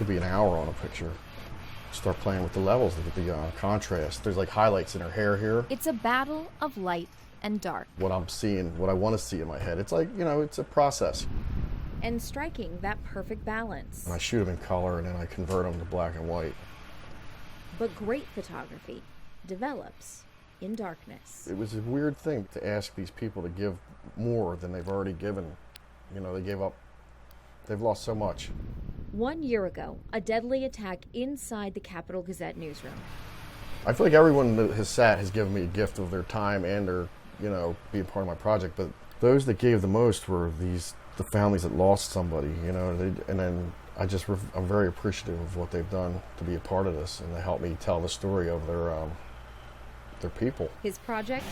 could be an hour on a picture. Start playing with the levels, the contrast. There's like highlights in her hair here. It's a battle of light and dark. What I'm seeing, what I want to see in my head. It's like, it's a process. And striking that perfect balance. And I shoot them in color and then I convert them to black and white. But great photography develops in darkness. It was a weird thing to ask these people to give more than they've already given. They gave up. They've lost so much. 1 year ago, a deadly attack inside the Capital Gazette newsroom. I feel like everyone that has sat has given me a gift of their time and their, being part of my project. But those that gave the most were the families that lost somebody, and then I'm very appreciative of what they've done to be a part of this and to help me tell the story of their people. His project,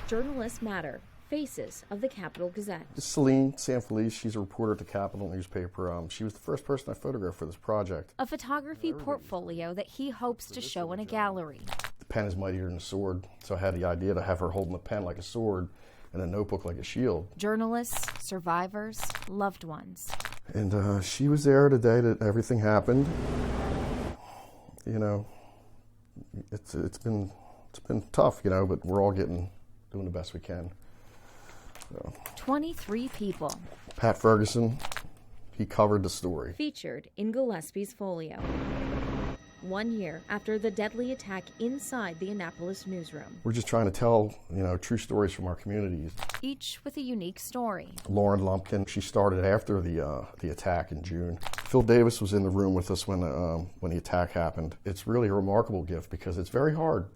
Journalists Matter, Faces of the Capital Gazette. Celine Sanfelice, she's a reporter at the Capital newspaper. She was the first person I photographed for this project. A photography portfolio that he hopes to show in a gallery. The pen is mightier than a sword, so I had the idea to have her holding the pen like a sword and a notebook like a shield. Journalists, survivors, loved ones. And she was there the day that everything happened. It's been tough, but we're all doing the best we can. So. 23 people. Pat Ferguson, he covered the story. Featured in Gillespie's folio. 1 year after the deadly attack inside the Annapolis newsroom. We're just trying to tell, true stories from our communities. Each with a unique story. Lauren Lumpkin, she started after the attack in June. Phil Davis was in the room with us when the attack happened. It's really a remarkable gift because it's very hard,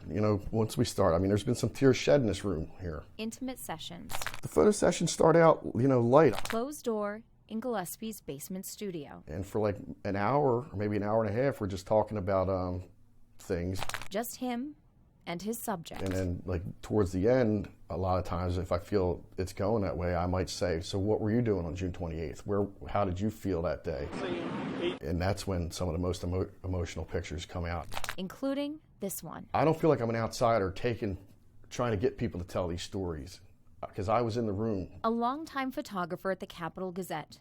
once we start. There's been some tears shed in this room here. Intimate sessions. The photo sessions start out, light. Closed door in Gillespie's basement studio. And for like an hour, or maybe an hour and a half, we're just talking about things. Just him and his subject. And then towards the end, a lot of times if I feel it's going that way, I might say, so what were you doing on June 28th? How did you feel that day? And that's when some of the most emotional pictures come out. Including this one. I don't feel like I'm an outsider trying to get people to tell these stories. Because I was in the room. A longtime photographer at the Capital Gazette,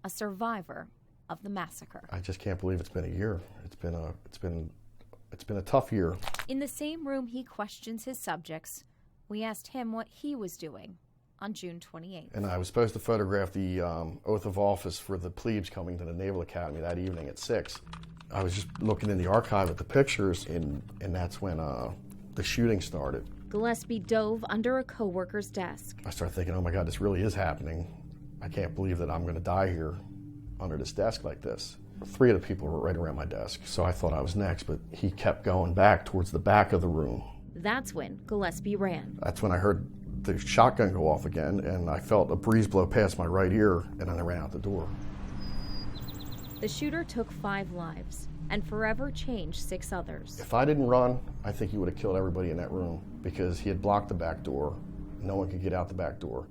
a survivor of the massacre. I just can't believe it's been a year. It's been a tough year. In the same room he questions his subjects, we asked him what he was doing on June 28th. And I was supposed to photograph the oath of office for the plebes coming to the Naval Academy that evening at 6. I was just looking in the archive at the pictures, and that's when the shooting started. Gillespie dove under a coworker's desk. I started thinking, oh my God, this really is happening. I can't believe that I'm going to die here under this desk like this. 3 of the people were right around my desk, so I thought I was next, but he kept going back towards the back of the room. That's when Gillespie ran. That's when I heard the shotgun go off again, and I felt a breeze blow past my right ear, and then I ran out the door. The shooter took 5 lives and forever changed 6 others. If I didn't run, I think he would have killed everybody in that room because he had blocked the back door. No one could get out the back door.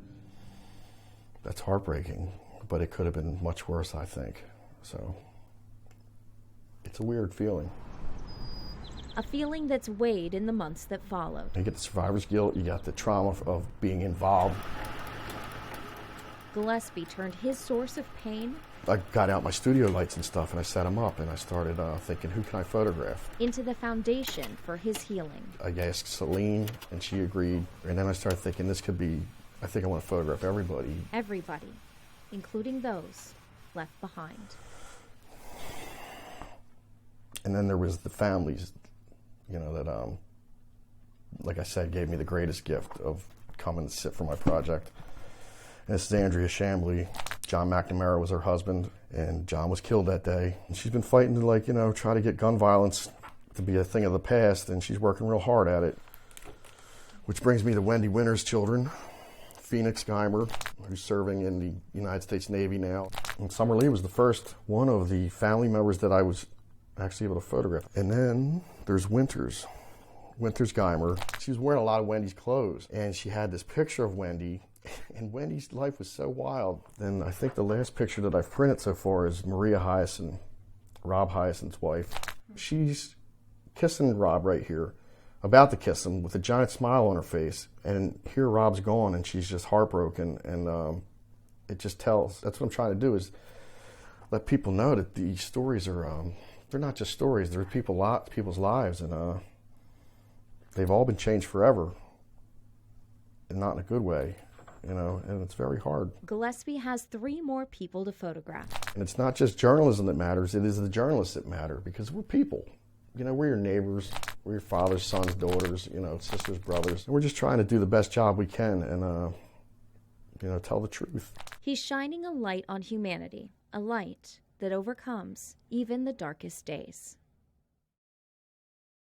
That's heartbreaking, but it could have been much worse, I think. So it's a weird feeling. A feeling that's weighed in the months that followed. You get the survivor's guilt, you got the trauma of being involved. Gillespie turned his source of pain. I got out my studio lights and stuff and I set them up and I started thinking, who can I photograph? Into the foundation for his healing. I asked Celine and she agreed. And then I started thinking I think I want to photograph everybody. Everybody, including those left behind. And then there was the families, that, like I said, gave me the greatest gift of coming to sit for my project. And this is Andrea Chambly. John McNamara was her husband, and John was killed that day. And she's been fighting to, try to get gun violence to be a thing of the past, and she's working real hard at it. Which brings me to Wendy Winter's children, Phoenix Geimer, who's serving in the United States Navy now. And Summer Lee was the first one of the family members that I was actually able to photograph. And then there's Winters Geimer. She was wearing a lot of Wendy's clothes, and she had this picture of Wendy. And Wendy's life was so wild. And I think the last picture that I've printed so far is Maria Hyacinth, Rob Hyacinth's wife. She's kissing Rob right here, about to kiss him with a giant smile on her face. And here Rob's gone and she's just heartbroken. And it just tells, that's what I'm trying to do, is let people know that these stories are, they're not just stories, they're people's lives, and they've all been changed forever, and not in a good way, and it's very hard. Gillespie has 3 more people to photograph. And it's not just journalism that matters, it is the journalists that matter, because we're people. We're your neighbors, we're your fathers, sons, daughters, sisters, brothers. And we're just trying to do the best job we can and, tell the truth. He's shining a light on humanity, a light that overcomes even the darkest days.